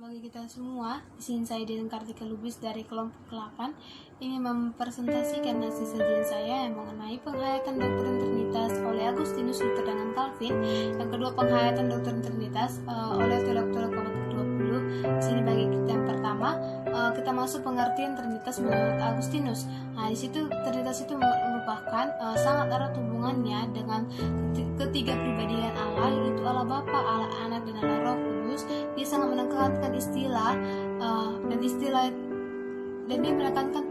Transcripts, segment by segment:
bagi kita semua. Di sini saya Deden Kartika Lubis dari kelompok 8 ingin mempresentasikan hasil sajian saya yang mengenai penghayatan doktrin Trinitas oleh Agustinus Luther dengan Calvin. Yang kedua, penghayatan doktrin Trinitas oleh teolog-teolog abad ke-20. Di sini bagi kita yang pertama, kita masuk pengertian Trinitas menurut Agustinus. Nah, di situ Trinitas itu merupakan sangat erat hubungannya dengan ketiga pribadian Allah, yaitu Allah Bapa, Allah Anak, dan Allah Roh Kudus. Dia sangat menekankan istilah dan dia menekankan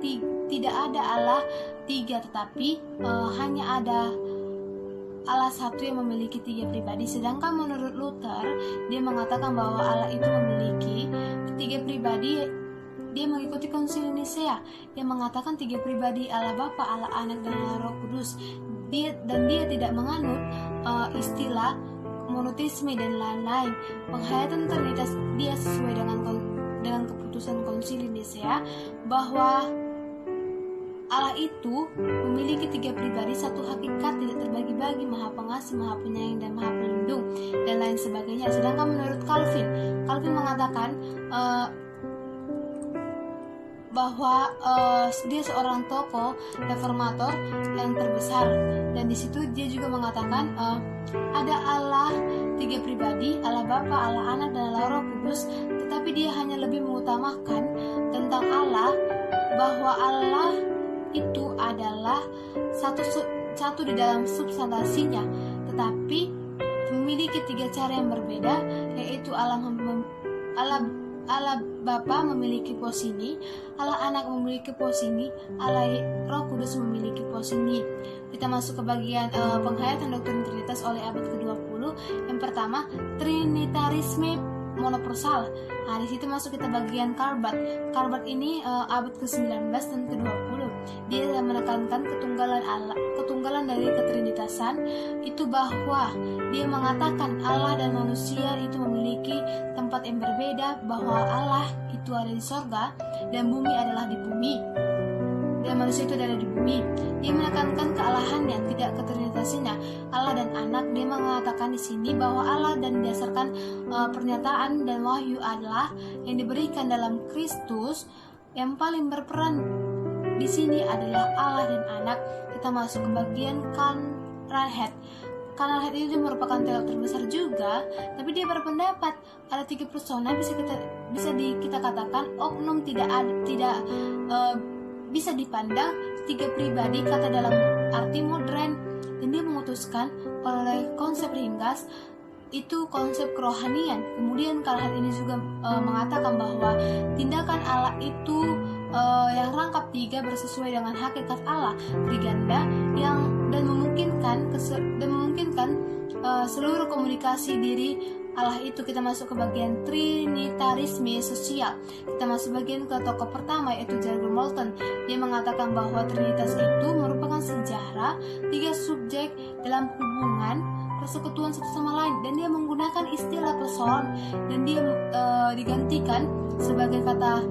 tidak ada Allah tiga, tetapi hanya ada Allah satu yang memiliki tiga pribadi. Sedangkan menurut Luther, dia mengatakan bahwa Allah itu memiliki tiga pribadi. Dia mengikuti Konsil Nisea yang mengatakan tiga pribadi, Allah Bapa, Allah Anak, dan Allah Roh Kudus. Dia tidak menganut istilah monoteisme dan lain-lain. Penghayatan Trinitas dia sesuai dengan keputusan Konsil Nisea bahwa Allah itu memiliki tiga pribadi, satu hakikat, tidak terbagi-bagi, maha pengasih, maha penyayang, dan maha pelindung, dan lain sebagainya. Sedangkan menurut Calvin mengatakan bahwa dia seorang tokoh reformator yang terbesar, dan di situ dia juga mengatakan ada Allah tiga pribadi, Allah Bapa, Allah Anak, dan Allah Roh Kudus, tetapi dia hanya lebih mengutamakan tentang Allah, bahwa Allah itu adalah satu di dalam substansinya, tetapi memiliki tiga cara yang berbeda, yaitu Allah Bapa memiliki posini, Allah Anak memiliki posini, Allah Roh Kudus memiliki posini. Kita masuk ke bagian penghayatan doktrin Trinitas oleh abad ke-20. Yang pertama, Trinitarisme monopersonal. Nah, di situ masuk kita bagian Calvert. Calvert ini abad ke-19 dan ke-20. Dia menekankan ketunggalan dari ketrinitasan itu, bahwa dia mengatakan Allah dan manusia itu memiliki tempat yang berbeda, bahwa Allah itu ada di sorga dan bumi adalah di bumi, dan manusia itu ada di bumi. Dia menekankan kealahannya, tidak ketrinitasinya, Allah dan Anak. Dia mengatakan di sini bahwa Allah dan berdasarkan pernyataan dan wahyu adalah yang diberikan dalam Kristus. Yang paling berperan di sini adalah Allah dan Anak. Kita masuk ke bagian Conrad. Conrad ini merupakan teolog terbesar juga, tapi dia berpendapat ada tiga persona, bisa kita katakan oknum, tidak bisa dipandang tiga pribadi, kata dalam arti modern. Dan dia memutuskan oleh konsep ringkas itu konsep kerohanian. Kemudian Conrad ini juga mengatakan bahwa tindakan Allah itu yang rangkap tiga bersesuai dengan hakikat Allah triganda dan memungkinkan seluruh komunikasi diri Allah itu. Kita masuk ke bagian Trinitarisme sosial. Kita masuk bagian ke tokoh pertama, yaitu Jerry Moulton. Dia mengatakan bahwa Trinitas itu merupakan sejarah tiga subjek dalam hubungan persekutuan satu sama lain, dan dia menggunakan istilah person, dan dia digantikan sebagai kata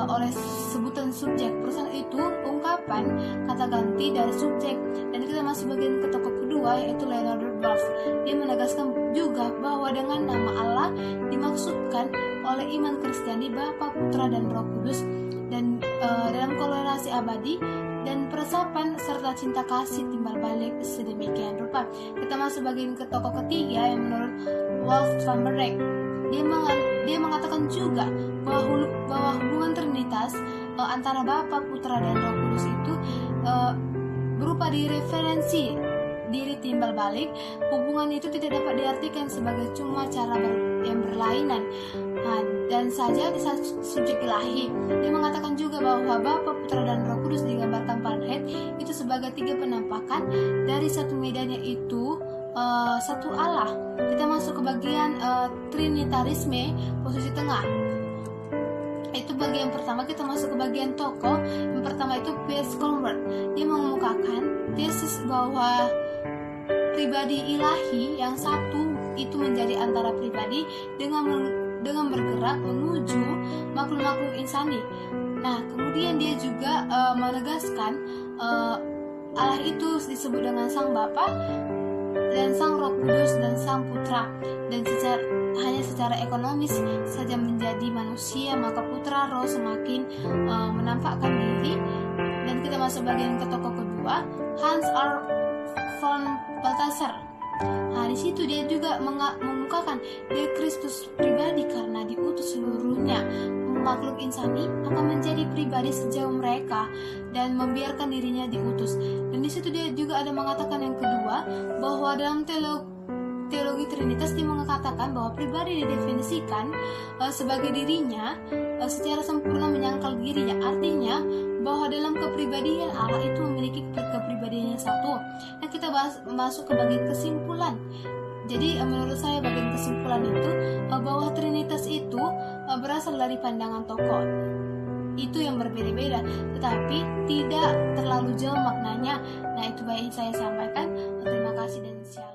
oleh sebutan subjek. Person itu ungkapan kata ganti dari subjek. Dan kita masuk bagian ke tokoh kedua, yaitu Leonard Buff. Dia menegaskan juga bahwa dengan nama Allah dimaksudkan oleh iman Kristiani Bapa, Putra, dan Roh Kudus, dan dalam korelasi abadi dan peresapan serta cinta kasih timbal balik sedemikian rupa. Kita masuk bagian ke tokoh ketiga yang menurut Wolf van Beek. Dia mengatakan juga bahwa hubungan Trinitas antara Bapa, Putra, dan Roh Kudus itu berupa di referensi diri timbal balik. Hubungan itu tidak dapat diartikan sebagai cuma cara yang berlainan dan saja di subjek ilahi. Dia mengatakan juga bahwa Bapa, Putra, dan Roh Kudus digambarkan Parenthood itu sebagai tiga penampakan dari satu medan, yaitu satu Allah. Kita masuk ke bagian Trinitarisme posisi tengah. Itu bagian pertama. Kita masuk ke bagian tokoh. Yang pertama itu Piers Conrad. Dia mengemukakan tesis bahwa pribadi ilahi yang satu itu menjadi antara pribadi dengan bergerak menuju makhluk-makhluk insani. Nah, kemudian dia juga menegaskan Allah itu disebut dengan Sang Bapa, dan Sang Roh Kudus dan Sang Putra. Dan hanya secara ekonomis saja menjadi manusia, maka Putra Roh semakin menampakkan diri. Dan kita masuk bagian ke tokoh kedua, Hans R. von Balthasar. Nah, di situ dia juga mengungkapkan dia Kristus pribadi karena diutus seluruhnya makhluk insani akan menjadi pribadi sejauh mereka dan membiarkan dirinya diutus. Dan di situ dia juga ada mengatakan yang kedua, bahwa dalam teologi Trinitas dia mengatakan bahwa pribadi didefinisikan sebagai dirinya secara sempurna menyangkal dirinya. Artinya bahwa dalam kepribadian Allah itu memiliki kepribadian yang satu. Nah, kita masuk ke bagian kesimpulan. Jadi menurut saya bagian kesimpulan itu bahwa Trinitas itu berasal dari pandangan tokoh itu yang berbeda-beda, tetapi tidak terlalu jauh maknanya. Nah, itu baik saya sampaikan. Terima kasih dan shalom.